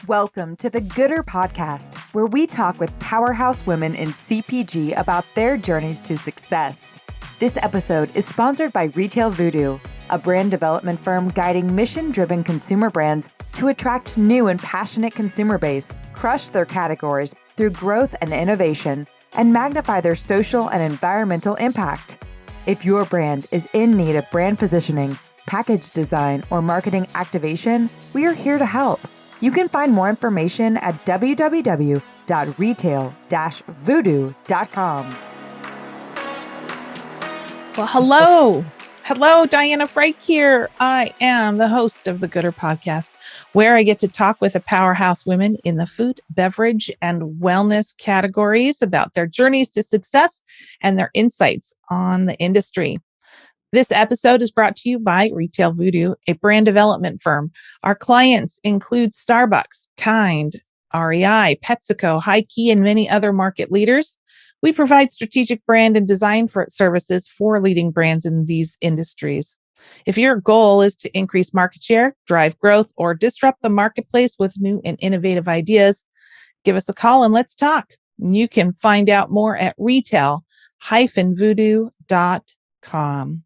Welcome to the Gooder Podcast, where we talk with powerhouse women in CPG about their journeys to success. This episode is sponsored by Retail Voodoo, a brand development firm guiding mission-driven consumer brands to attract new and passionate consumer base, crush their categories through growth and innovation, and magnify their social and environmental impact. If your brand is in need of brand positioning, package design, or marketing activation, we are here to help. You can find more information at www.retail-voodoo.com. Well, hello. Hello, Diana Frake here. I am the host of the Gooder Podcast, where I get to talk with the powerhouse women in the food, beverage, and wellness categories about their journeys to success and their insights on the industry. This episode is brought to you by Retail Voodoo, a brand development firm. Our clients include Starbucks, Kind, REI, PepsiCo, Hi-Key, and many other market leaders. We provide strategic brand and design services for leading brands in these industries. If your goal is to increase market share, drive growth, or disrupt the marketplace with new and innovative ideas, give us a call and let's talk. You can find out more at retail-voodoo.com.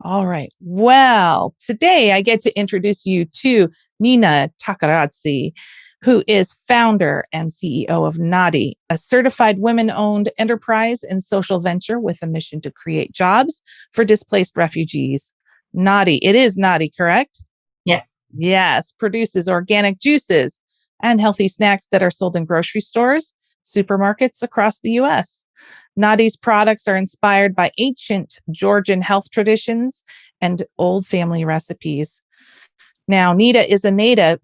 All right. Well, today I get to introduce you to Nina Tickaradze, who is founder and CEO of NADI, a certified women-owned enterprise and social venture with a mission to create jobs for displaced refugees. NADI, it is NADI, correct? Yes. Yes, produces organic juices and healthy snacks that are sold in grocery stores, supermarkets across the U.S. NADI's products are inspired by ancient Georgian health traditions and old family recipes. Now, Nina is a native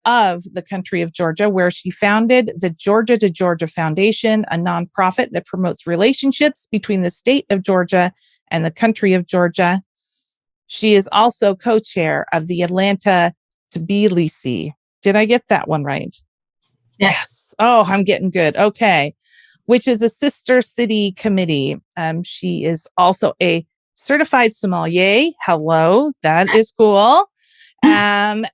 of the country of Georgia, where she founded the Georgia to Georgia Foundation, a nonprofit that promotes relationships between the state of Georgia and the country of Georgia. She is also co-chair of the Atlanta Tbilisi. Did I get that one right? Yes. Oh, I'm getting good. Okay. Which is a sister city committee. She is also a certified sommelier. Hello, that is cool. And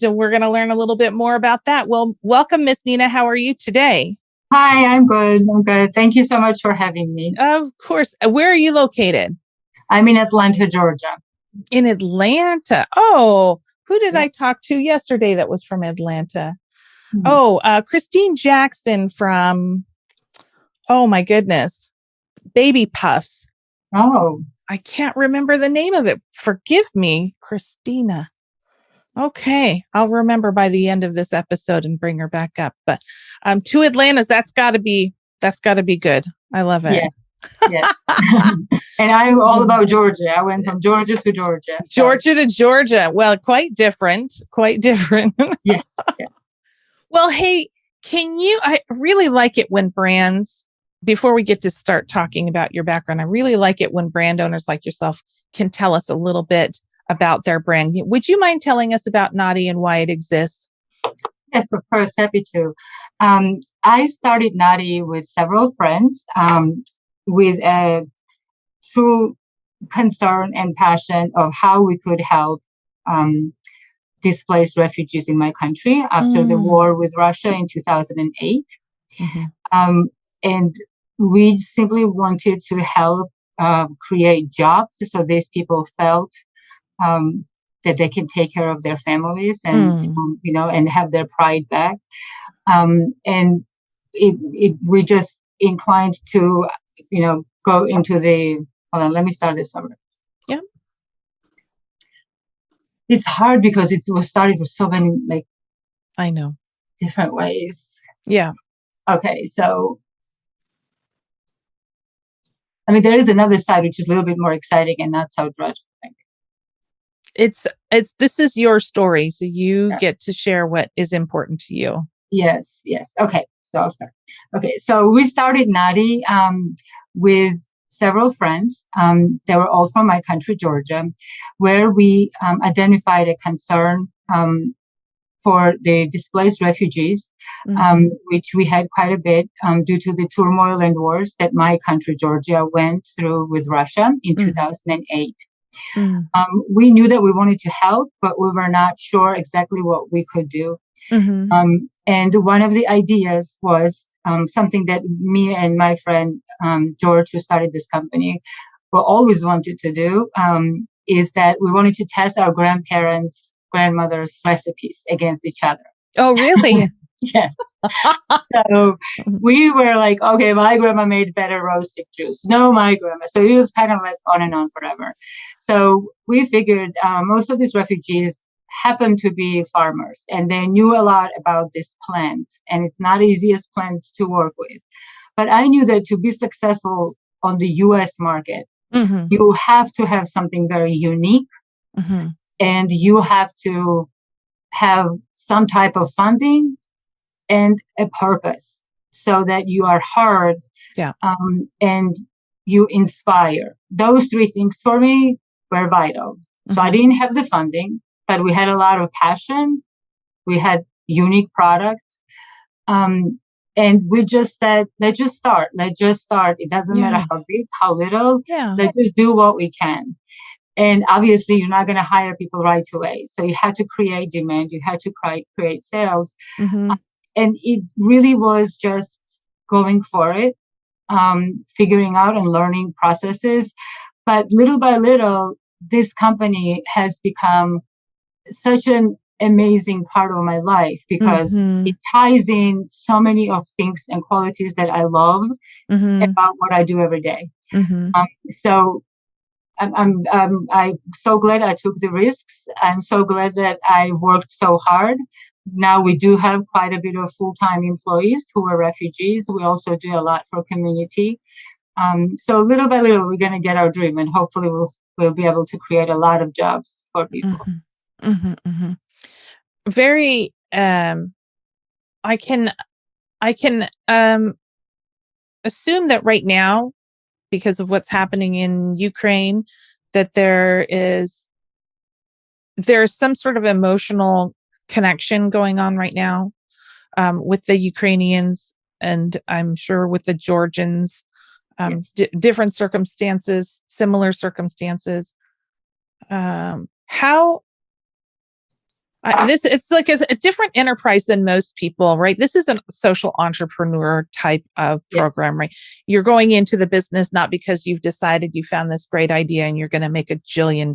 we're going to learn a little bit more about that. Well, welcome, Miss Nina. How are you today? Hi, I'm good. Thank you so much for having me. Of course. Where are you located? I'm in Atlanta, Georgia. In Atlanta. Oh, who did I talk to yesterday that was from Atlanta? Mm-hmm. Oh, Christine Jackson from... Oh my goodness. Baby Puffs. Oh. I can't remember the name of it. Forgive me, Christina. Okay. I'll remember by the end of this episode and bring her back up. But two Atlantas, that's gotta be good. I love it. Yeah. Yes. And I'm all about Georgia. I went from Georgia to Georgia. So. Georgia to Georgia. Well, quite different. Yes. Well, hey, I really like it when brands, before we get to start talking about your background, I really like it when brand owners like yourself can tell us a little bit about their brand. Would you mind telling us about NADI and why it exists? Yes, of course. Happy to. I started NADI with several friends with a true concern and passion of how we could help displaced refugees in my country after the war with Russia in 2008. Mm-hmm. And we simply wanted to help create jobs so these people felt that they can take care of their families and, and have their pride back. And we just inclined to, go into the, hold on, let me start this over. Yeah. It's hard because it was started with so many, I know, different ways. Yeah. Okay. So, there is another side, which is a little bit more exciting and not so dreadful. This is your story. So you get to share what is important to you. Yes. Okay. So I'll start. Okay. So we started NADI with several friends. They were all from my country, Georgia, where we identified a concern for the displaced refugees, which we had quite a bit due to the turmoil and wars that my country, Georgia, went through with Russia in 2008. We knew that we wanted to help, but we were not sure exactly what we could do. And one of the ideas was something that me and my friend George, who started this company, we always wanted to do, is that we wanted to test our grandmother's recipes against each other. Oh, really? Yes. So we were like, okay, my grandma made better roasted juice. No, my grandma. So it was kind of like on and on forever. So we figured most of these refugees happened to be farmers, and they knew a lot about this plant, and it's not the easiest plant to work with. But I knew that to be successful on the US market, you have to have something very unique, and you have to have some type of funding and a purpose so that you are heard and you inspire. Those three things for me were vital. So I didn't have the funding, but we had a lot of passion. We had unique products. And we just said, let's just start. It doesn't matter how big, how little. Let's just do what we can. And obviously, you're not going to hire people right away. So you had to create demand. You had to create sales. And it really was just going for it, figuring out and learning processes. But little by little, this company has become such an amazing part of my life because it ties in so many of things and qualities that I love about what I do every day. So I'm so glad I took the risks. I'm so glad that I worked so hard. Now we do have quite a bit of full-time employees who are refugees. We also do a lot for community. So little by little, we're going to get our dream, and hopefully we'll be able to create a lot of jobs for people. Very. I can assume that right now, because of what's happening in Ukraine, that there's some sort of emotional connection going on right now with the Ukrainians, and I'm sure with the Georgians, different circumstances, similar circumstances. It's like a different enterprise than most people, right? This is a social entrepreneur type of program, right? You're going into the business not because you've decided you found this great idea and you're going to make $1 jillion.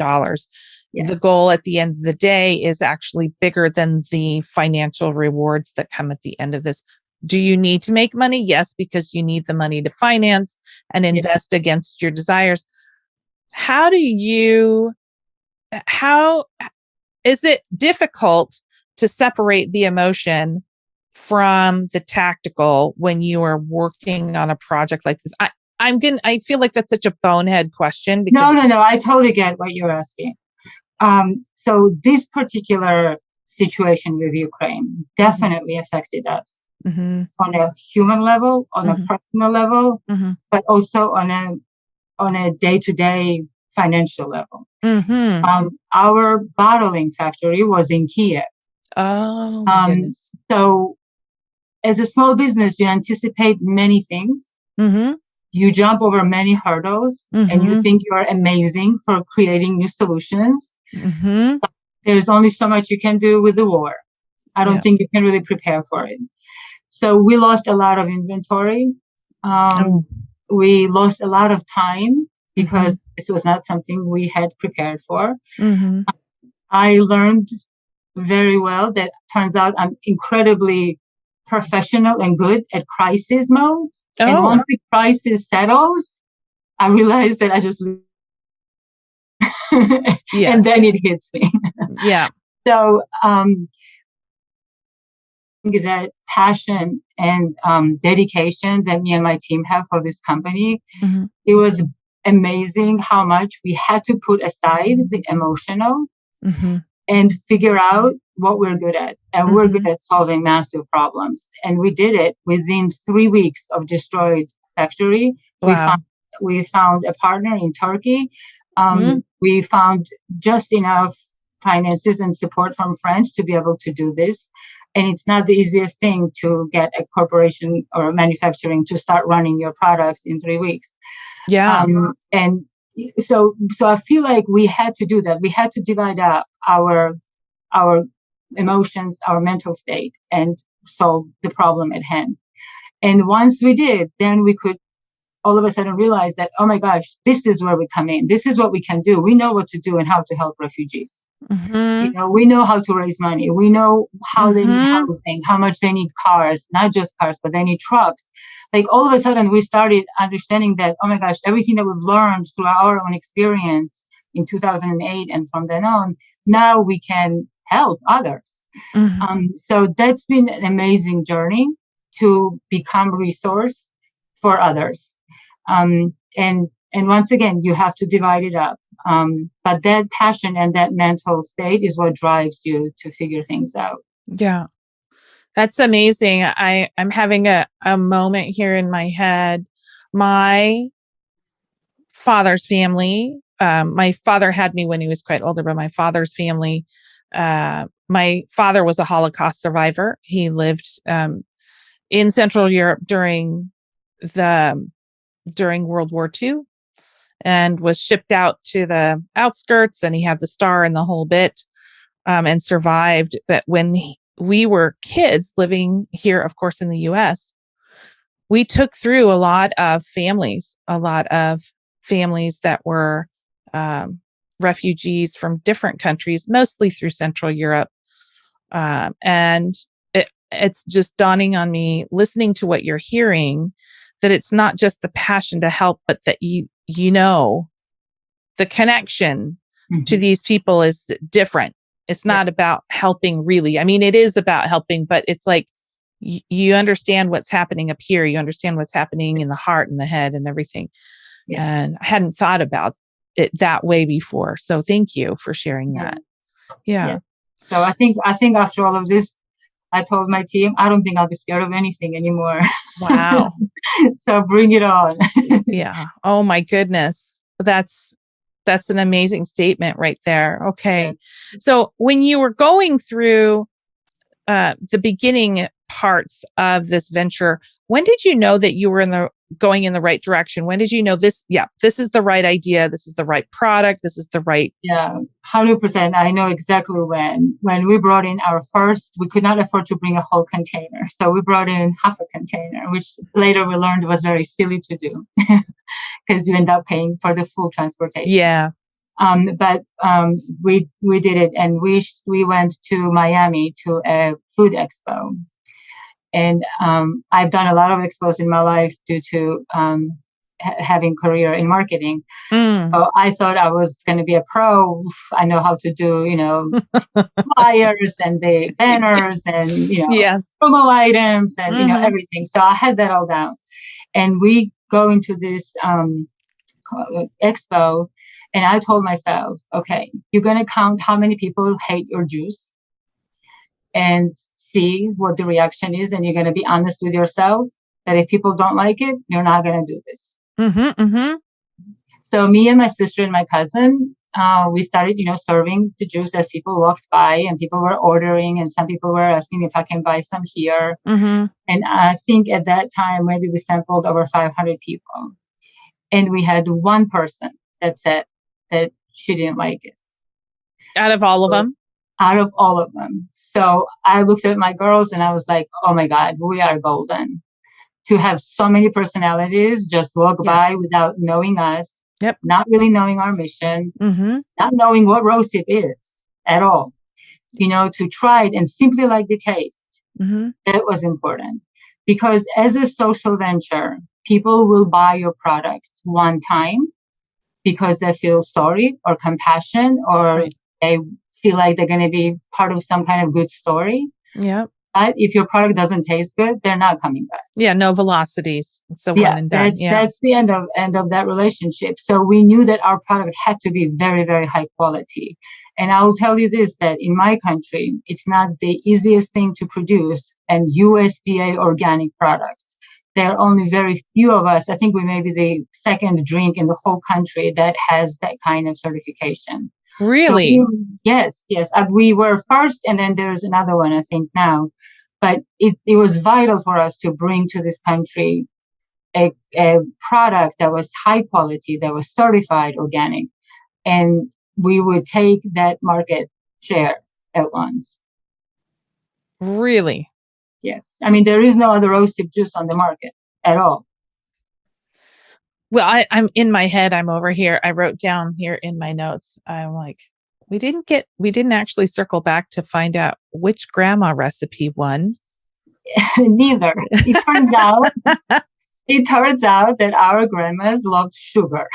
The goal at the end of the day is actually bigger than the financial rewards that come at the end of this. Do you need to make money? Yes, because you need the money to finance and invest against your desires. How is it difficult to separate the emotion from the tactical when you are working on a project like this? I feel like that's such a bonehead question. No. I totally get what you're asking. So this particular situation with Ukraine definitely affected us on a human level, on a personal level, but also on a day-to-day financial level. Our bottling factory was in Kiev. Oh, my goodness. So as a small business, you anticipate many things. You jump over many hurdles and you think you are amazing for creating new solutions. There's only so much you can do with the war. I don't think you can really prepare for it. So we lost a lot of inventory. We lost a lot of time because this was not something we had prepared for. I learned very well that turns out I'm incredibly professional and good at crisis mode. And once the crisis settles, I realized that I just and then it hits me. So that passion and dedication that me and my team have for this company, it was amazing how much we had to put aside the emotional and figure out what we're good at. And we're good at solving massive problems. And we did it within 3 weeks of destroyed factory. Wow. We found a partner in Turkey. We found just enough finances and support from friends to be able to do this. And it's not the easiest thing to get a corporation or manufacturing to start running your product in 3 weeks. And so I feel like we had to do that. We had to divide up our emotions, our mental state, and solve the problem at hand. And once we did, then we could all of a sudden realize that, oh my gosh, this is where we come in. This is what we can do. We know what to do and how to help refugees. We know how to raise money. We know how they need housing, how much they need cars, not just cars, but they need trucks. Like all of a sudden we started understanding that, oh my gosh, everything that we've learned through our own experience in 2008 and from then on, now we can help others. So that's been an amazing journey to become a resource for others. And once again, you have to divide it up. But that passion and that mental state is what drives you to figure things out. Yeah. That's amazing. I'm having a moment here in my head. My father's family, my father had me when he was quite older, but my father's family, my father was a Holocaust survivor. He lived in Central Europe during World War II and was shipped out to the outskirts, and he had the star and the whole bit, and survived. But when we were kids living here, of course, in the US, we took through a lot of families that were refugees from different countries, mostly through Central Europe. And it's just dawning on me, listening to what you're hearing, that it's not just the passion to help, but that you know, the connection to these people is different. It's not about helping, really. I mean, it is about helping, but it's like you understand what's happening up here. You understand what's happening in the heart and the head and everything. Yeah. And I hadn't thought about it that way before. So thank you for sharing that. Yeah. So I think after all of this, I told my team, I don't think I'll be scared of anything anymore. Wow. So bring it on. Yeah. Oh my goodness. That's an amazing statement right there. Okay. Yeah. So when you were going through the beginning parts of this venture, when did you know that you were going in the right direction? When did you know this is the right idea, this is the right product, this is the right... 100%. I know exactly when we brought in our first, we could not afford to bring a whole container. So we brought in half a container, which later we learned was very silly to do because you end up paying for the full transportation. Yeah. But we did it, and we went to Miami to a food expo. And I've done a lot of expos in my life due to having career in marketing. So I thought I was going to be a pro. I know how to do, flyers and the banners and, promo items and, everything. So I had that all down. And we go into this expo, and I told myself, okay, you're going to count how many people hate your juice and see what the reaction is. And you're going to be honest with yourself that if people don't like it, you're not going to do this. So me and my sister and my cousin, we started, serving the juice as people walked by, and people were ordering, and some people were asking if I can buy some here. And I think at that time, maybe we sampled over 500 people. And we had one person that said that she didn't like it. Out of all of them? Out of all of them. So I looked at my girls and I was like, oh my God, we are golden. To have so many personalities just walk by without knowing us, not really knowing our mission, not knowing what rose tip is at all, to try it and simply like the taste. That was important. Because as a social venture, people will buy your product one time because they feel sorry or compassion, or they feel like they're going to be part of some kind of good story. Yeah. But if your product doesn't taste good, they're not coming back. Yeah, no velocities. So one and done. That's the end of that relationship. So we knew that our product had to be very, very high quality. And I will tell you this, that in my country, it's not the easiest thing to produce an USDA organic product. There are only very few of us. I think we may be the second drink in the whole country that has that kind of certification. Really? So yes. We were first, and then there's another one, I think, now. But it was vital for us to bring to this country a product that was high quality, that was certified organic, and we would take that market share at once. Really? Yes. I mean, there is no other rose hip juice on the market at all. Well, I'm in my head. I'm over here. I wrote down here in my notes. I'm like, we didn't actually circle back to find out which grandma recipe won. Neither. It turns out that our grandmas loved sugar.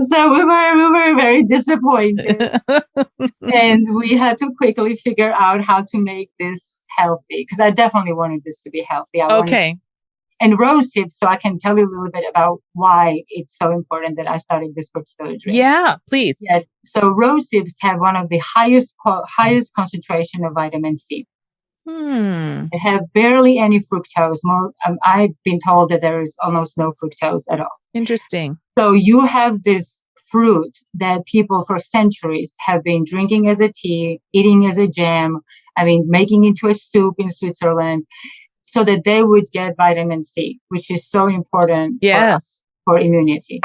So we were very disappointed. And we had to quickly figure out how to make this healthy, because I definitely wanted this to be healthy. And rose hips, so I can tell you a little bit about why it's so important that I started this particular drink. Yeah, please. Yes. So rose hips have one of the highest concentration of vitamin C. They have barely any fructose. I've been told that there is almost no fructose at all. Interesting. So you have this fruit that people for centuries have been drinking as a tea, eating as a jam, making into a soup in Switzerland, so that they would get vitamin C, which is so important for immunity.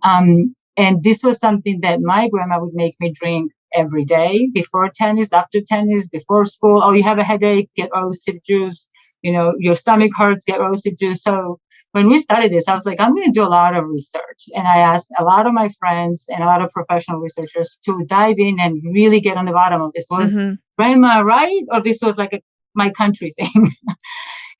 And this was something that my grandma would make me drink every day, before tennis, after tennis, before school. Oh, you have a headache, get rose hip juice. Your stomach hurts, get rose hip juice. So when we started this, I was like, I'm going to do a lot of research. And I asked a lot of my friends and a lot of professional researchers to dive in and really get on the bottom of this. Was grandma right? Or this was like my country thing?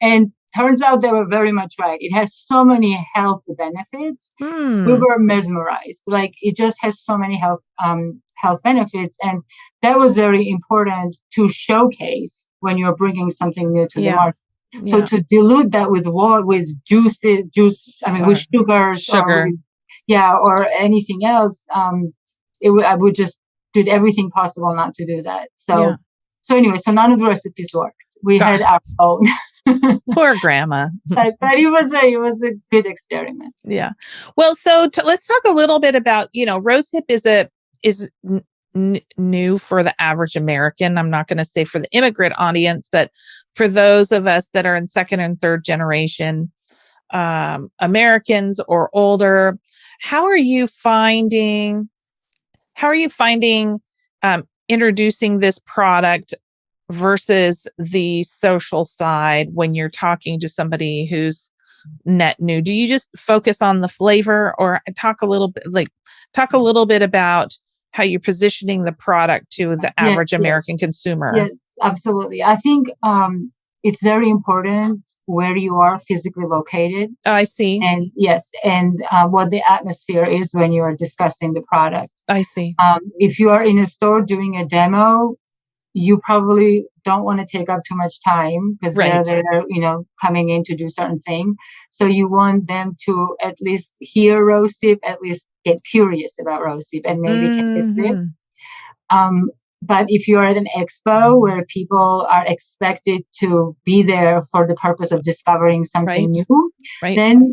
And turns out they were very much right. It has so many health benefits. We were mesmerized. Like, it just has so many health benefits. And that was very important to showcase when you're bringing something new to the market. Yeah. So to dilute that with juice, with sugars, or anything else, I would just do everything possible not to do that. So anyway, none of the recipes worked. We had our own. Poor grandma. but it was a good experiment. Yeah. Well, so let's talk a little bit about, rose hip is new for the average American. I'm not going to say for the immigrant audience, but for those of us that are in second and third generation Americans or older, how are you finding introducing this product versus the social side when you're talking to somebody who's net new? Do you just focus on the flavor, or talk a little bit about how you're positioning the product to the average American consumer? Yes, absolutely. I think it's very important where you are physically located. Oh, I see. And what the atmosphere is when you are discussing the product. I see. If you are in a store doing a demo, you probably don't want to take up too much time, because they're there, coming in to do certain thing. So you want them to at least hear rose hip, at least get curious about rose hip, and maybe taste it. But if you're at an expo where people are expected to be there for the purpose of discovering something new,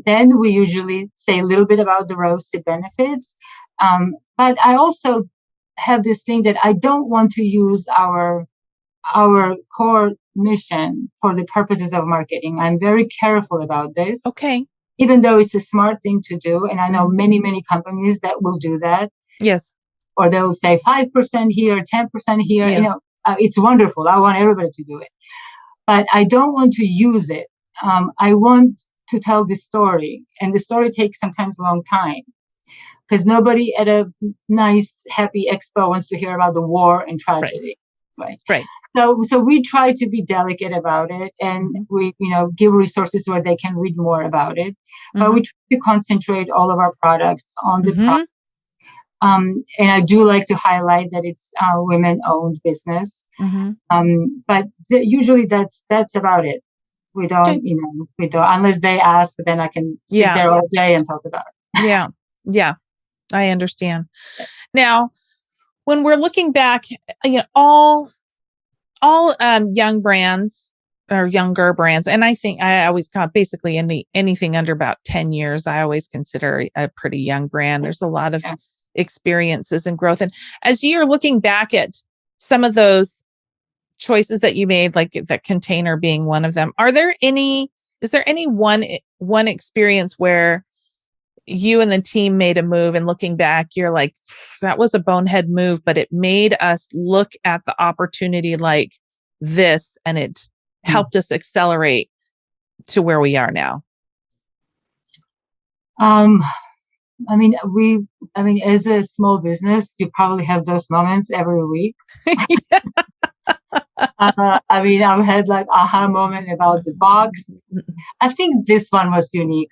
then we usually say a little bit about the rose hip benefits. But I also have this thing that I don't want to use our core mission for the purposes of marketing. I'm very careful about this. Okay. Even though it's a smart thing to do, and I know many, many companies that will do that. Yes. Or they'll say 5% here, 10% here. Yeah. It's wonderful. I want everybody to do it. But I don't want to use it. I want to tell the story, and the story takes sometimes a long time, because nobody at a nice, happy expo wants to hear about the war and tragedy. Right. So we try to be delicate about it, and we, give resources where they can read more about it. But we try to concentrate all of our products on the product. And I do like to highlight that it's a women-owned business. But usually that's about it. We don't, we don't, unless they ask, then I can sit there all day and talk about it. Yeah. I understand. Now, when we're looking back, all young brands or younger brands, and I think I always basically anything under about 10 years, I always consider a pretty young brand. There's a lot of experiences and growth. And as you're looking back at some of those choices that you made, like the container being one of them, are there any is there any one experience where you and the team made a move and looking back, you're like, that was a bonehead move, but it made us look at the opportunity like this and it helped us accelerate to where we are now? As a small business, you probably have those moments every week. I've had like aha moment about the box. I think this one was unique.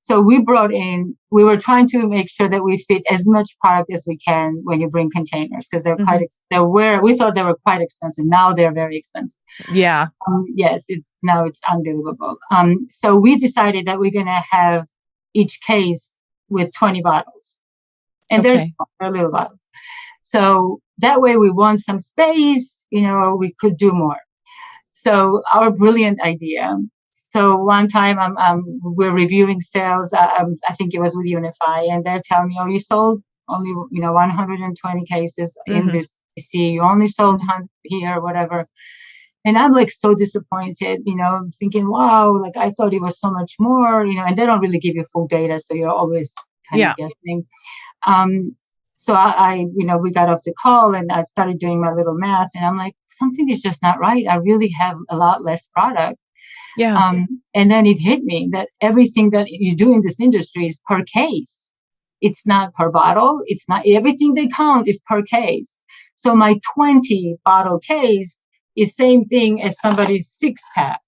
So we were trying to make sure that we fit as much product as we can when you bring containers, because we thought they were quite expensive. Now they're very expensive. Yeah. Yes, now it's unbelievable. So we decided that we're going to have each case with 20 bottles. And they're little bottles. So that way we want some space, we could do more. So our brilliant idea. So one time we're reviewing sales. I think it was with Unify, and they're telling me, "Oh, you sold only 120 cases in this DC. You only sold 100 here, whatever." And I'm like so disappointed, thinking, "Wow, like I thought it was so much more." And they don't really give you full data, so you're always kind of guessing. So we got off the call and I started doing my little math, and I'm like, something is just not right. I really have a lot less product. Yeah. And then it hit me that everything that you do in this industry is per case. It's not per bottle. It's not everything they count is per case. So my 20 bottle case is same thing as somebody's 6-pack.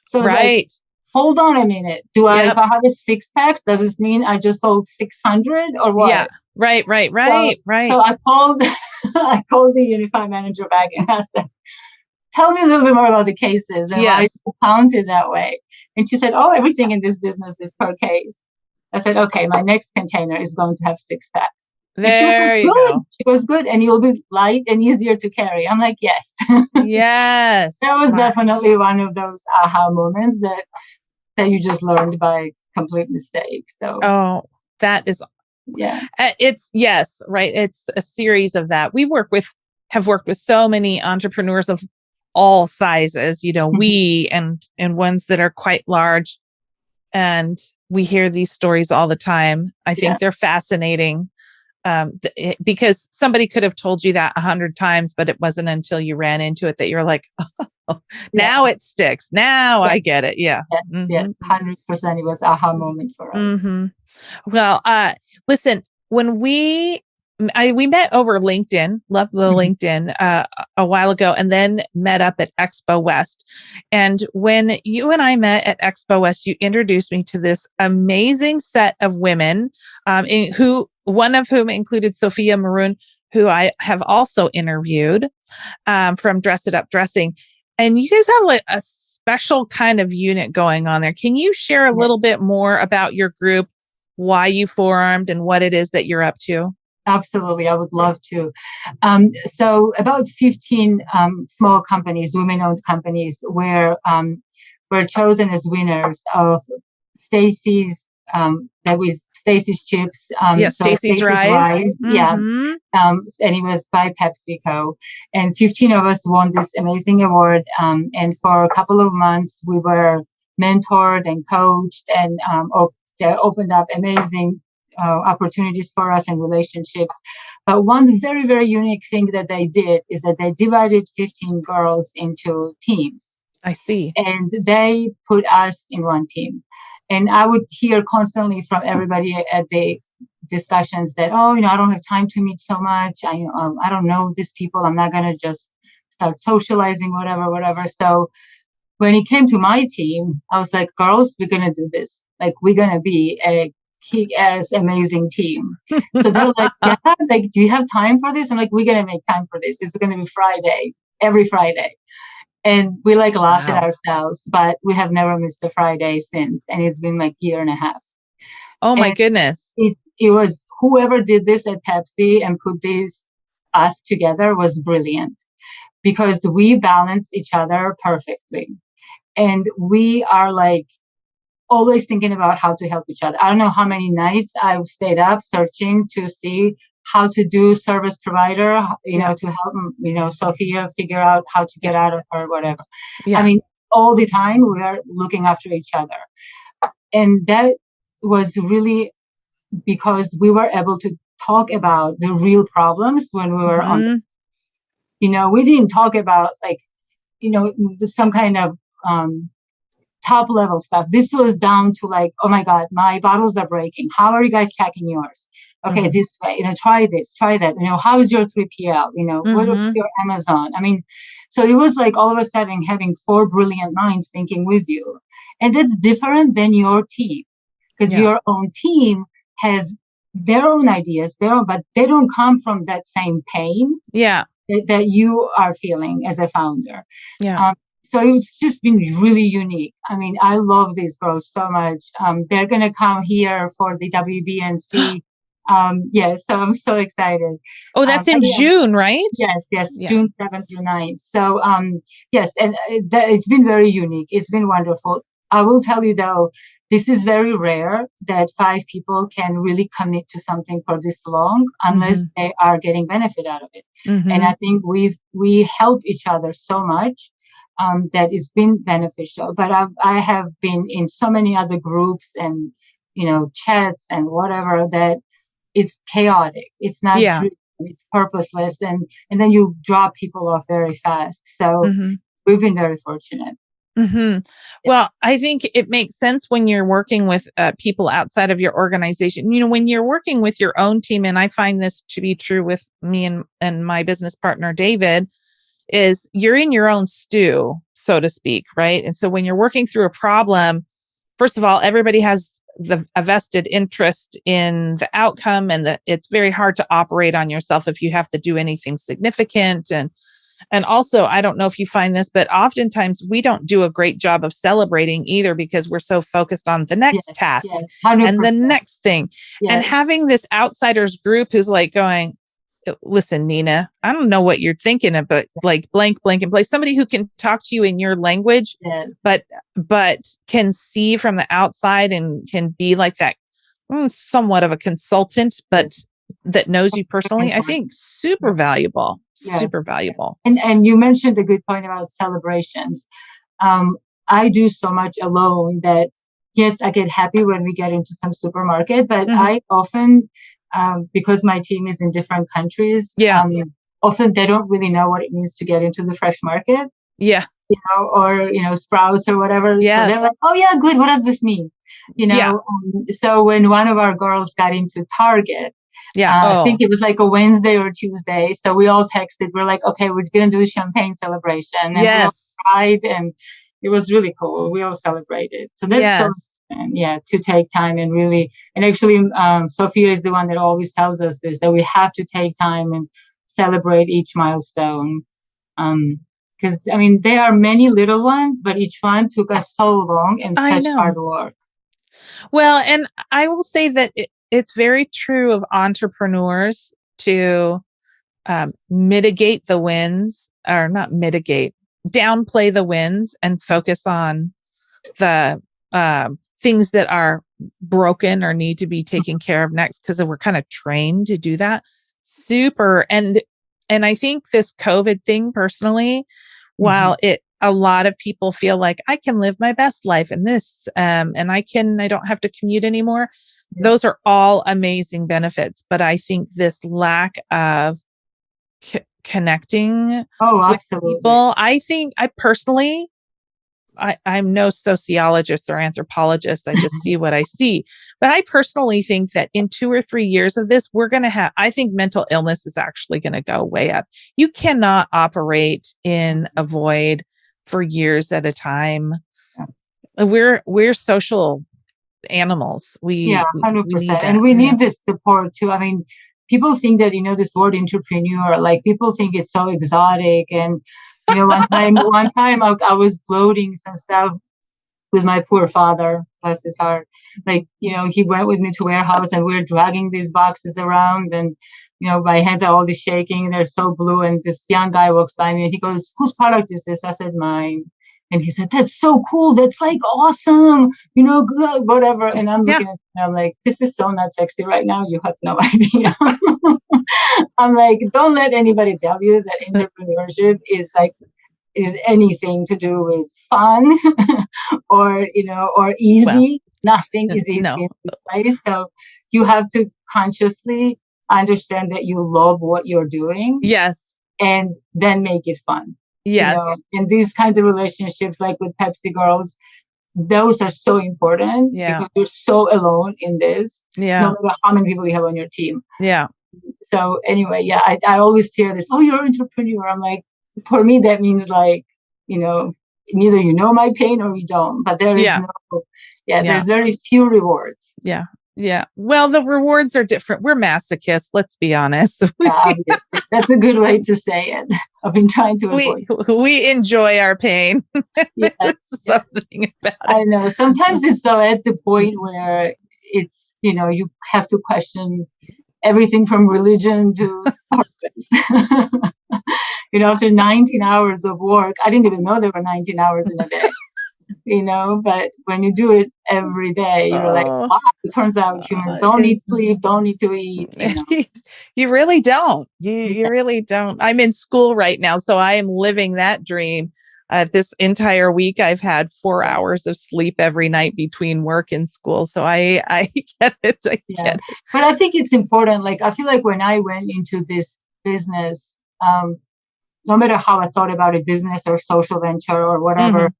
So right. Hold on a minute. If I have a 6-pack, does this mean I just sold 600 or what? Yeah. Right. So I called the Unify manager back and I said, tell me a little bit more about the cases and why it's counted that way. And she said, everything in this business is per case. I said, okay, my next container is going to have 6-packs. There you go. She goes, good. And you'll be light and easier to carry. I'm like, yes. Yes. That was definitely one of those aha moments that you just learned by complete mistake. So, that is, it's right. It's a series of that. Have worked with so many entrepreneurs of all sizes, we and ones that are quite large. And we hear these stories all the time. I think they're fascinating because somebody could have told you that 100 times, but it wasn't until you ran into it that you're like, now it sticks. Now I get it. Yeah. 100%. It was aha moment for us. Well, listen, when we met over LinkedIn, love the LinkedIn a while ago, and then met up at Expo West. And when you and I met at Expo West, you introduced me to this amazing set of women, one of whom included Sophia Maroon, who I have also interviewed from Dress It Up Dressing. And you guys have like a special kind of unit going on there. Can you share a little bit more about your group, why you formed, and what it is that you're up to? Absolutely. I would love to. So about 15 small companies, women-owned companies, were chosen as winners of Stacy's, Stacy's Chips. Stacy's Rise. And it was by PepsiCo. And 15 of us won this amazing award. And for a couple of months, we were mentored and coached and opened up amazing opportunities for us and relationships. But one very, very unique thing that they did is that they divided 15 girls into teams. I see. And they put us in one team. And I would hear constantly from everybody at the discussions that, I don't have time to meet so much. I don't know these people. I'm not going to just start socializing, whatever. So when it came to my team, I was like, girls, we're going to do this. Like, we're going to be a kick-ass amazing team. So they're like, do you have time for this? I'm like, we're gonna make time for this. It's gonna be Friday, every Friday. And we laughed at ourselves, but we have never missed a Friday since. And it's been like a year and a half. Oh my goodness. It was whoever did this at Pepsi and put us together was brilliant, because we balance each other perfectly. And we are always thinking about how to help each other. I don't know how many nights I've stayed up searching to see how to do service provider, to help, Sophia figure out how to get out of her, whatever. Yeah. all the time we are looking after each other. And that was really because we were able to talk about the real problems when we were on, we didn't talk about like, some kind of top level stuff. This was down to like, oh my God, my bottles are breaking. How are you guys packing yours? Okay, this way, try this, try that. How is your 3PL? What is your Amazon? I mean, so it was like all of a sudden having 4 brilliant minds thinking with you. And that's different than your team, because your own team has their own ideas, but they don't come from that same pain that you are feeling as a founder. So it's just been really unique. I mean, I love these girls so much. They're going to come here for the WBNC. So I'm so excited. Oh, that's in June, right? Yes, June 7th through 9th. So, yes, and it's been very unique. It's been wonderful. I will tell you, though, this is very rare that 5 people can really commit to something for this long unless they are getting benefit out of it. And I think we help each other so much that it's been beneficial. But I have been in so many other groups and, chats and whatever that it's chaotic. It's not driven, it's purposeless. And then you drop people off very fast. So we've been very fortunate. Well, I think it makes sense when you're working with people outside of your organization. When you're working with your own team, and I find this to be true with me and my business partner, David, is you're in your own stew, so to speak, right? And so when you're working through a problem, first of all, everybody has a vested interest in the outcome, and it's very hard to operate on yourself if you have to do anything significant. And also, I don't know if you find this, but oftentimes we don't do a great job of celebrating either because we're so focused on the next task and the next thing. And having this outsiders group who's like going, listen, Nina, I don't know what you're thinking of, but like blank and place, somebody who can talk to you in your language, but can see from the outside and can be like that somewhat of a consultant, but that knows you personally, I think super valuable. And you mentioned a good point about celebrations. I do so much alone that, yes, I get happy when we get into some supermarket, but I often, because my team is in different countries, often they don't really know what it means to get into the fresh market. Or, Sprouts or whatever. Yes. So they're like, oh yeah, good. What does this mean? So when one of our girls got into Target, I think it was like a Wednesday or Tuesday. So we all texted. We're like, okay, we're going to do a champagne celebration. And we all cried, and it was really cool. We all celebrated. So that's to take time and really, and actually, Sophia is the one that always tells us this, that we have to take time and celebrate each milestone. Because, there are many little ones, but each one took us so long and such hard work. Well, and I will say that it's very true of entrepreneurs to mitigate the wins, or not mitigate, downplay the wins and focus on the things that are broken or need to be taken care of next, because we're kind of trained to do that. Super. And I think this COVID thing personally, while a lot of people feel like I can live my best life in this, and I don't have to commute anymore. Those are all amazing benefits. But I think this lack of connecting with people, I think I'm no sociologist or anthropologist. I just see what I see. But I personally think that in 2 or 3 years of this, I think mental illness is actually going to go way up. You cannot operate in a void for years at a time. We're social animals. 100%. And we need this support too. People think that, this word entrepreneur, like people think it's so exotic. And, one time I was loading some stuff with my poor father, bless his heart. Like, he went with me to warehouse and we were dragging these boxes around, and, my hands are always shaking and they're so blue. And this young guy walks by me and he goes, whose product is this? I said, mine. And he said, that's so cool. That's like awesome. Good, whatever. And I'm looking at him, I'm like, this is so not sexy right now. You have no idea. I'm like, don't let anybody tell you that entrepreneurship is like is anything to do with fun or, or easy. Nothing is easy No. in this place. So you have to consciously understand that you love what you're doing. Yes. And then make it fun. Yes. And these kinds of relationships, like with Pepsi Girls, those are so important because you're so alone in this. Yeah. No matter how many people you have on your team. Yeah. So anyway, I always hear this, oh, you're an entrepreneur. I'm like, for me, that means like, neither you know my pain or you don't. But there is there's very few rewards. Yeah. Yeah. Well, the rewards are different. We're masochists. Let's be honest. That's a good way to say it. I've been trying to avoid. We enjoy our pain. Something about it. I know. Sometimes it's so at the point where it's, you have to question everything from religion to purpose. After 19 hours of work, I didn't even know there were 19 hours in a day. But when you do it every day, you're like, wow, it turns out humans don't need sleep, don't need to eat. You really don't. You really don't. I'm in school right now, so I am living that dream. This entire week, I've had 4 hours of sleep every night between work and school. So I get it. I get it. But I think it's important. Like, I feel like when I went into this business, no matter how I thought about a business or social venture or whatever,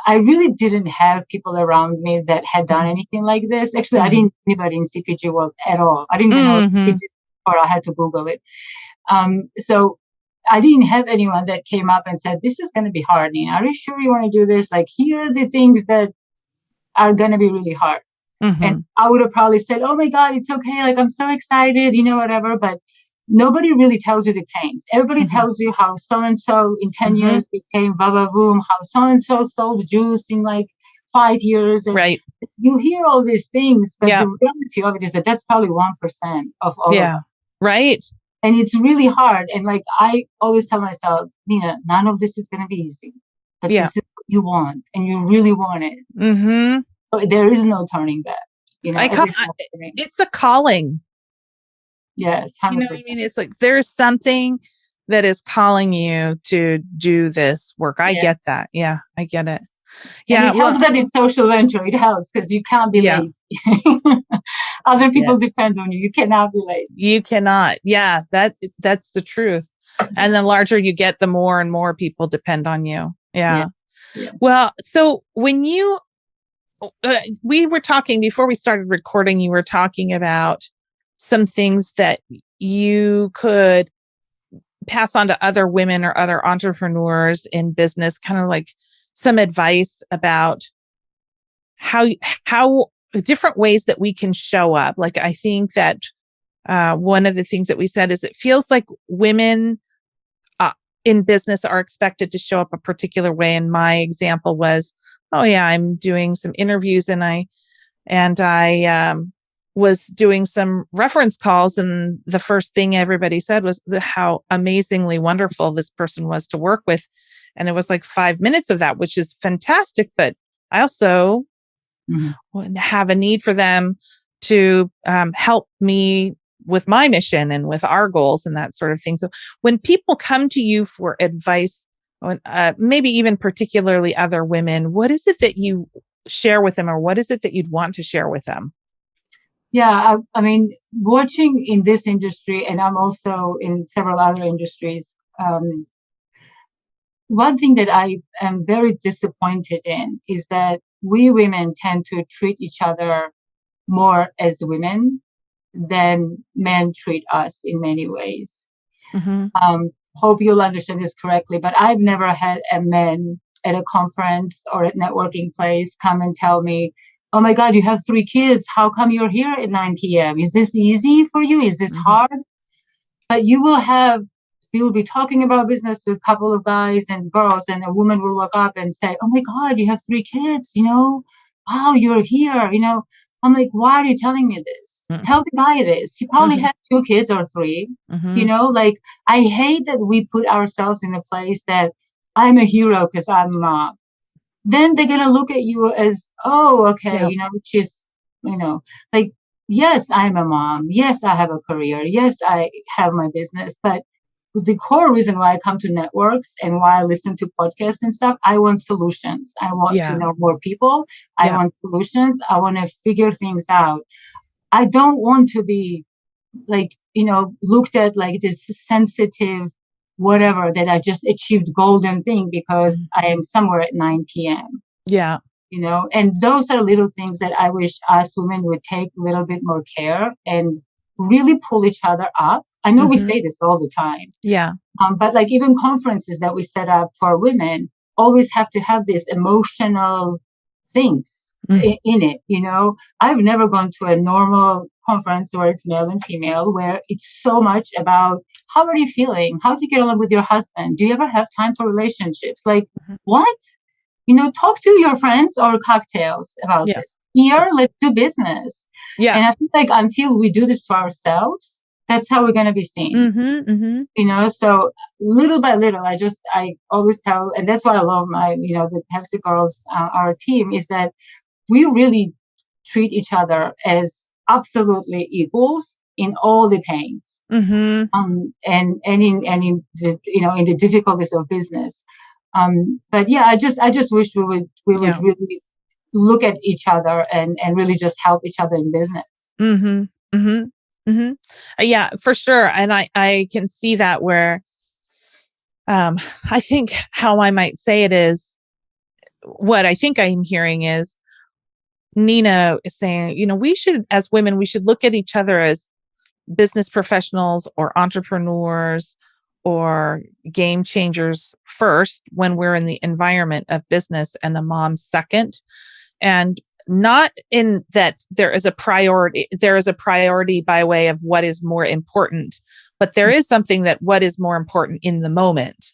I really didn't have people around me that had done anything like this. Actually, I didn't know anybody in CPG world at all. I didn't even know CPG, or I had to Google it. So I didn't have anyone that came up and said, this is going to be hard, Nina. Are you sure you want to do this? Like, here are the things that are going to be really hard. And I would have probably said, oh my God, it's okay. Like, I'm so excited, whatever. But nobody really tells you the pains. Everybody tells you how so-and-so in 10 years became boom, how so-and-so sold juice in like 5 years. And you hear all these things, but the reality of it is that that's probably 1% of all of them. Right. And it's really hard. And like, I always tell myself, Nina, none of this is going to be easy. But this is what you want, and you really want it. So there is no turning back. It's a calling. Yes, 100%. You know what I mean? It's like there's something that is calling you to do this work. I get that. Yeah, I get it. Yeah, and it helps that it's social venture. It helps because you can't be late. Other people depend on you. You cannot be late. You cannot. Yeah, that's the truth. And the larger you get, the more and more people depend on you. Yeah. Well, so when you, we were talking before we started recording, you were talking about some things that you could pass on to other women or other entrepreneurs in business, kind of like some advice about how different ways that we can show up. Like, I think that one of the things that we said is it feels like women in business are expected to show up a particular way. And my example was, I'm doing some interviews and I was doing some reference calls, and the first thing everybody said was how amazingly wonderful this person was to work with. And it was like 5 minutes of that, which is fantastic. But I also have a need for them to help me with my mission and with our goals and that sort of thing. So when people come to you for advice, maybe even particularly other women, what is it that you share with them, or what is it that you'd want to share with them? Yeah, I mean, watching in this industry, and I'm also in several other industries, one thing that I am very disappointed in is that we women tend to treat each other more as women than men treat us in many ways. Hope you'll understand this correctly, but I've never had a man at a conference or at networking place come and tell me, oh my God, you have 3 kids. How come you're here at 9 p.m.? Is this easy for you? Is this hard? But we'll be talking about business with a couple of guys and girls, and a woman will walk up and say, oh my God, you have 3 kids, wow, you're here, I'm like, why are you telling me this? Tell the guy this. He probably had 2 kids or 3, like, I hate that we put ourselves in a place that I'm a hero because I'm a mom. Then they're going to look at you as, oh, okay, she's, like, yes, I'm a mom. Yes, I have a career. Yes, I have my business. But the core reason why I come to networks and why I listen to podcasts and stuff, I want solutions. I want to know more people. I want solutions. I want to figure things out. I don't want to be like, looked at like this sensitive whatever that I just achieved golden thing because I am somewhere at 9 p.m. Yeah. And those are little things that I wish us women would take a little bit more care and really pull each other up. I know we say this all the time. Yeah. But like even conferences that we set up for women always have to have these emotional things in it. I've never gone to a normal conference where it's male and female, where it's so much about how are you feeling? How do you get along with your husband? Do you ever have time for relationships? Like what? Talk to your friends or cocktails about this. Here, let's do business. Yeah. And I feel like until we do this to ourselves, that's how we're going to be seen. So little by little, I always tell, and that's why I love my, the Pepsi girls, our team, is that we really treat each other as absolutely equals in all the pains. And in the, in the difficulties of business. But yeah, I just wish we would really look at each other and really just help each other in business. Yeah, for sure. And I can see that where, I think how I might say it is, what I think I'm hearing is Nina is saying, we should, as women, we should look at each other as business professionals or entrepreneurs or game changers first when we're in the environment of business, and the mom second. And not in that there is a priority by way of what is more important, but there is something that what is more important in the moment.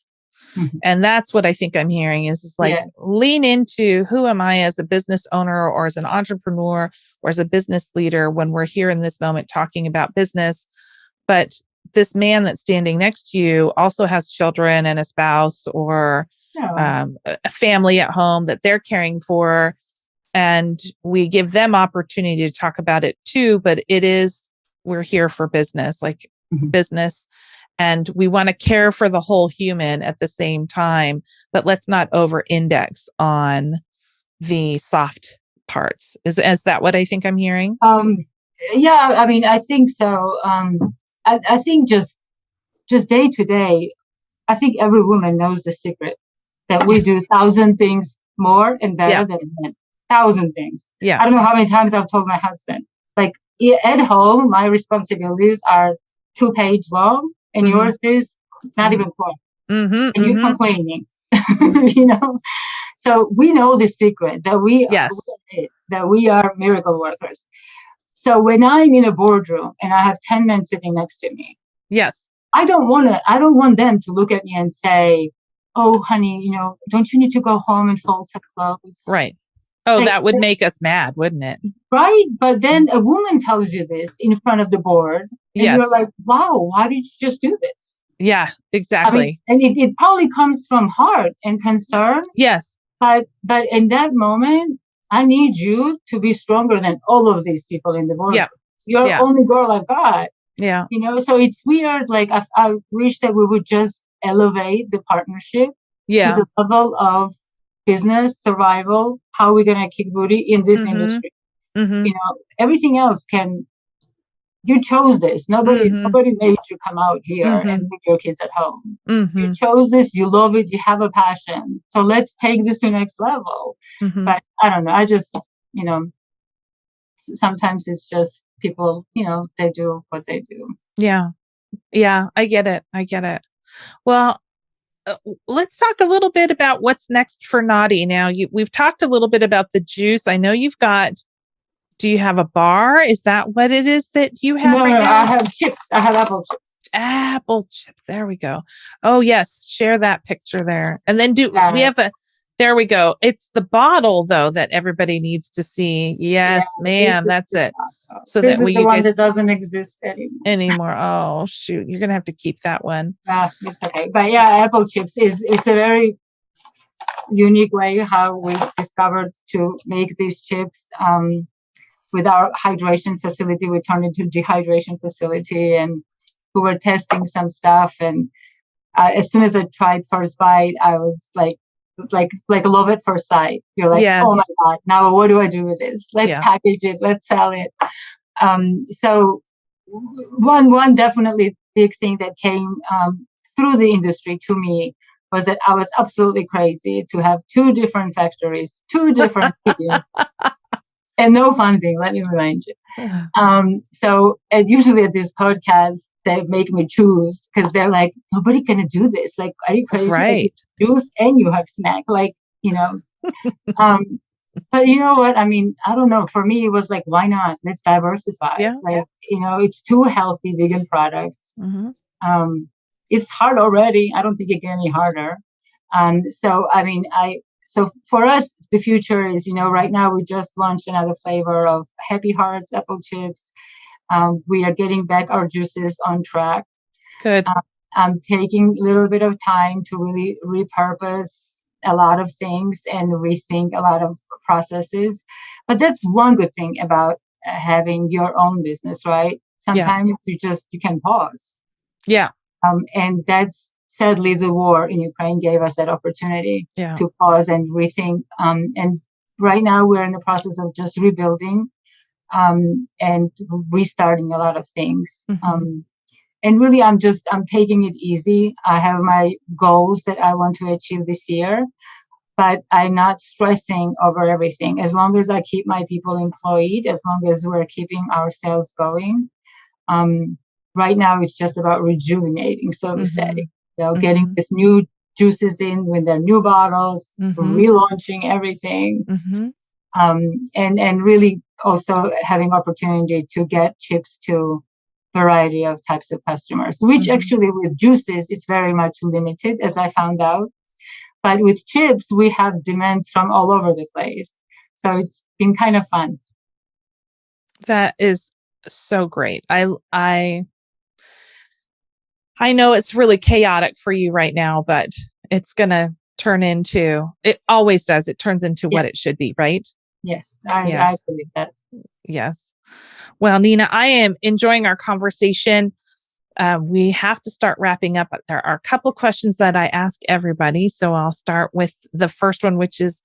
And that's what I think I'm hearing is like, lean into who am I as a business owner or as an entrepreneur or as a business leader when we're here in this moment talking about business. But this man that's standing next to you also has children and a spouse or a family at home that they're caring for. And we give them opportunity to talk about it too. But we're here for business, like business. And we want to care for the whole human at the same time, but let's not over-index on the soft parts. Is that what I think I'm hearing? Yeah, I mean, I think so. I think just day to day, I think every woman knows the secret that we do 1,000 things more and better than men. 1,000 things. Yeah. I don't know how many times I've told my husband, like at home, my responsibilities are 2-page long. And yours is not even close. And you're complaining, So we know the secret that we are miracle workers. So when I'm in a boardroom and I have 10 men sitting next to me, I don't want them to look at me and say, "Oh, honey, don't you need to go home and fold some clothes?" Right. Oh, that would make us mad, wouldn't it? Right. But then a woman tells you this in front of the board. And you're like, wow, why did you just do this? Yeah, exactly. I mean, and it probably comes from heart and concern. Yes. But in that moment, I need you to be stronger than all of these people in the board. Yeah. You're the only girl I've got. Yeah. So it's weird. Like, I wish that we would just elevate the partnership to the level of business, survival, how we're going to kick booty in this industry. Everything else you chose this. Nobody made you come out here and leave your kids at home. You chose this, you love it, you have a passion. So let's take this to the next level. But I don't know. I just, sometimes it's just people, they do what they do. Yeah. Yeah. I get it. Well, let's talk a little bit about what's next for NADI. Now, we've talked a little bit about the juice. I know do you have a bar? Is that what it is that you have right now? I have chips. I have apple chips. Apple chips. There we go. Oh, yes. Share that picture there. And then there we go. It's the bottle, though, that everybody needs to see. Yes, ma'am. That's it. So this is the one that doesn't exist anymore. Oh, shoot. You're going to have to keep that one. It's okay. But yeah, apple chips it's a very unique way how we discovered to make these chips. With our hydration facility, we turned into dehydration facility, and we were testing some stuff, and as soon as I tried first bite, I was like love at first sight. You're like, oh my God, now what do I do with this? Let's package it. Let's sell it. So one definitely big thing that came through the industry to me was that I was absolutely crazy to have 2 different factories, 2 different teams, and no funding. Let me remind you. So and usually at this podcast, they make me choose because they're like, nobody can do this. Like, are you crazy? Right. Like, you juice and you have snack, like, you know. But you know what? I mean, I don't know. For me, it was like, why not? Let's diversify. Yeah. Like, you know, it's 2 healthy vegan products. Mm-hmm. It's hard already. I don't think it get any harder. So, I mean, so for us, the future is, you know, right now we just launched another flavor of Happy Hearts apple chips. We are getting back our juices on track. Good. I'm taking a little bit of time to really repurpose a lot of things and rethink a lot of processes. But that's one good thing about having your own business, right? Sometimes you can pause. Yeah. And that's sadly the war in Ukraine gave us that opportunity to pause and rethink. And right now we're in the process of just rebuilding and restarting a lot of things. Mm-hmm. And really, I'm taking it easy. I have my goals that I want to achieve this year, but I'm not stressing over everything. As long as I keep my people employed, as long as we're keeping our sales going. Right now, it's just about rejuvenating, so to say. You know, getting this new juices in with their new bottles, relaunching everything, and really also having opportunity to get chips to variety of types of customers, which actually with juices, it's very much limited, as I found out. But with chips, we have demands from all over the place. So it's been kind of fun. That is so great. I know it's really chaotic for you right now, but it's going to turn into, it always does. It turns into what it should be, right? Yes, I believe that. Yes. Well, Nina, I am enjoying our conversation. We have to start wrapping up. There are a couple questions that I ask everybody. So I'll start with the first one, which is,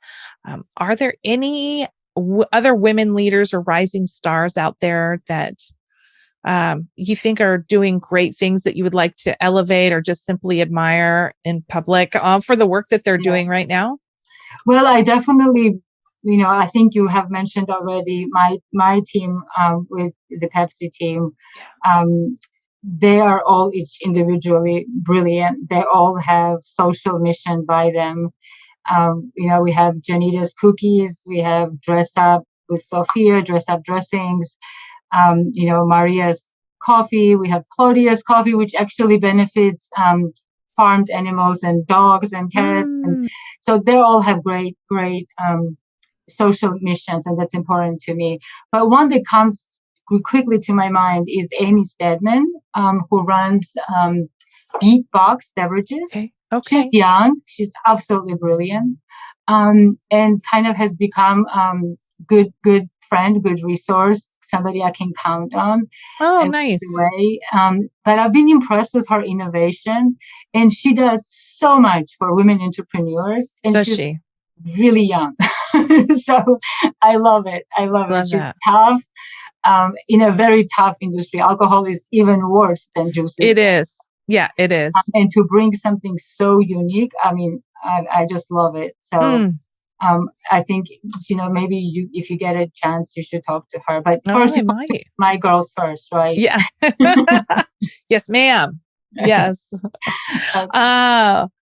are there any other women leaders or rising stars out there that you think are doing great things that you would like to elevate or just simply admire in public for the work that they're doing right now? Well, I definitely, you know, I think you have mentioned already my team with the Pepsi team. They are all each individually brilliant. They all have social mission by them. You know, we have Janita's Cookies, we have Dress Up with Sophia, Dress Up Dressings, you know, Maria's Coffee, we have Claudia's Coffee, which actually benefits farmed animals and dogs and cats. And so they all have great social missions, and that's important to me. But one that comes quickly to my mind is Amy Stedman, who runs Beatbox Beverages. Okay. She's young. She's absolutely brilliant, and kind of has become good friend, good resource, somebody I can count on. Oh, nice. Way. But I've been impressed with her innovation, and she does so much for women entrepreneurs. And she's really young. So I love it. I love it. She's tough. In a very tough industry, alcohol is even worse than juices. It is. Yeah, it is. And to bring something so unique, I mean, I just love it. So I think, you know, maybe if you get a chance, you should talk to her. But first, you talk to my girls first, right? Yeah. Yes, ma'am. Yes.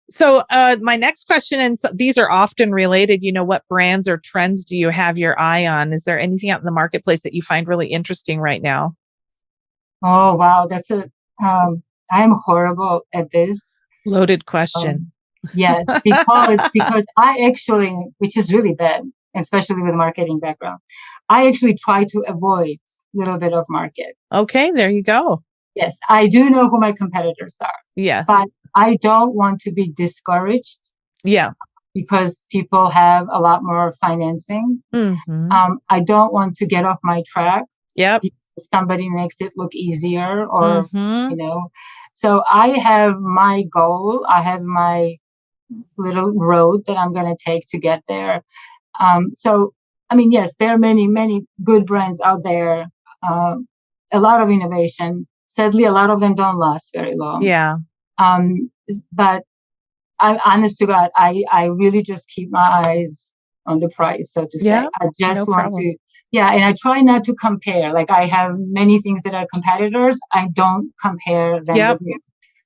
So my next question, and these are often related, you know, what brands or trends do you have your eye on? Is there anything out in the marketplace that you find really interesting right now? Oh, wow. That's I'm horrible at this. Loaded question. Yes, because I actually, which is really bad, especially with a marketing background, I actually try to avoid a little bit of market. Okay, there you go. Yes, I do know who my competitors are. Yes. But I don't want to be discouraged. Yeah. Because people have a lot more financing. I don't want to get off my track. Yep. Somebody makes it look easier or, you know. So I have my goal. I have my little road that I'm going to take to get there. So, I mean, yes, there are many, many good brands out there. A lot of innovation. Sadly, a lot of them don't last very long. Yeah. But I'm honest to God, I really just keep my eyes on the price, so to say. I just want to, and I try not to compare. Like I have many things that are competitors. I don't compare them with you.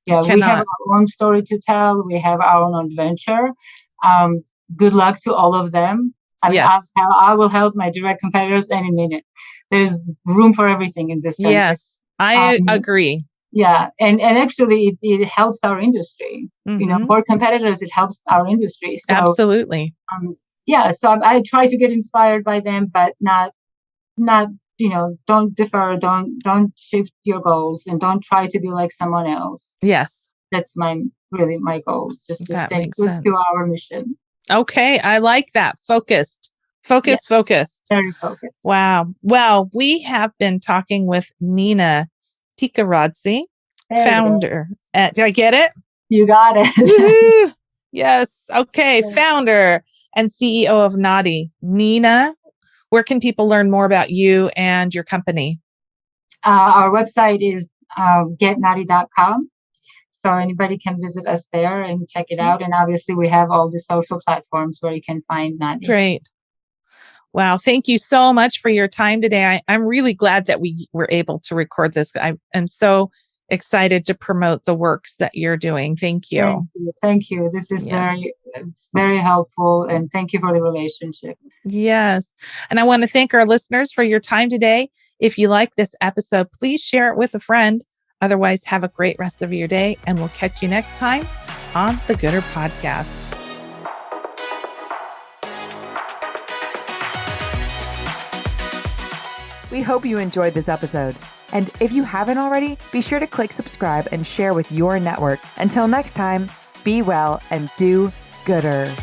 Yeah, we have our own story to tell. We have our own adventure. Good luck to all of them. I mean, I will help my direct competitors any minute. There's room for everything in this country. Yes, I agree. Yeah, and actually, it helps our industry. For competitors, it helps our industry. So, absolutely. So I try to get inspired by them, but not don't defer, don't shift your goals, and don't try to be like someone else. Yes, that's my goal. Just to stay close to our mission. Okay, I like that. Focused. Very focused. Wow. Well, we have been talking with Nina Tickaradze, founder. Did I get it? You got it. Yes. Okay. Founder and CEO of NADI. Nina, where can people learn more about you and your company? Our website is getnadi.com. So anybody can visit us there and check it out. And obviously we have all the social platforms where you can find NADI. Great. Wow. Thank you so much for your time today. I'm really glad that we were able to record this. I am so excited to promote the works that you're doing. Thank you. Thank you. This is very helpful. And thank you for the relationship. Yes. And I want to thank our listeners for your time today. If you like this episode, please share it with a friend. Otherwise, have a great rest of your day. And we'll catch you next time on the Gooder Podcast. We hope you enjoyed this episode. And if you haven't already, be sure to click subscribe and share with your network. Until next time, be well and do gooder.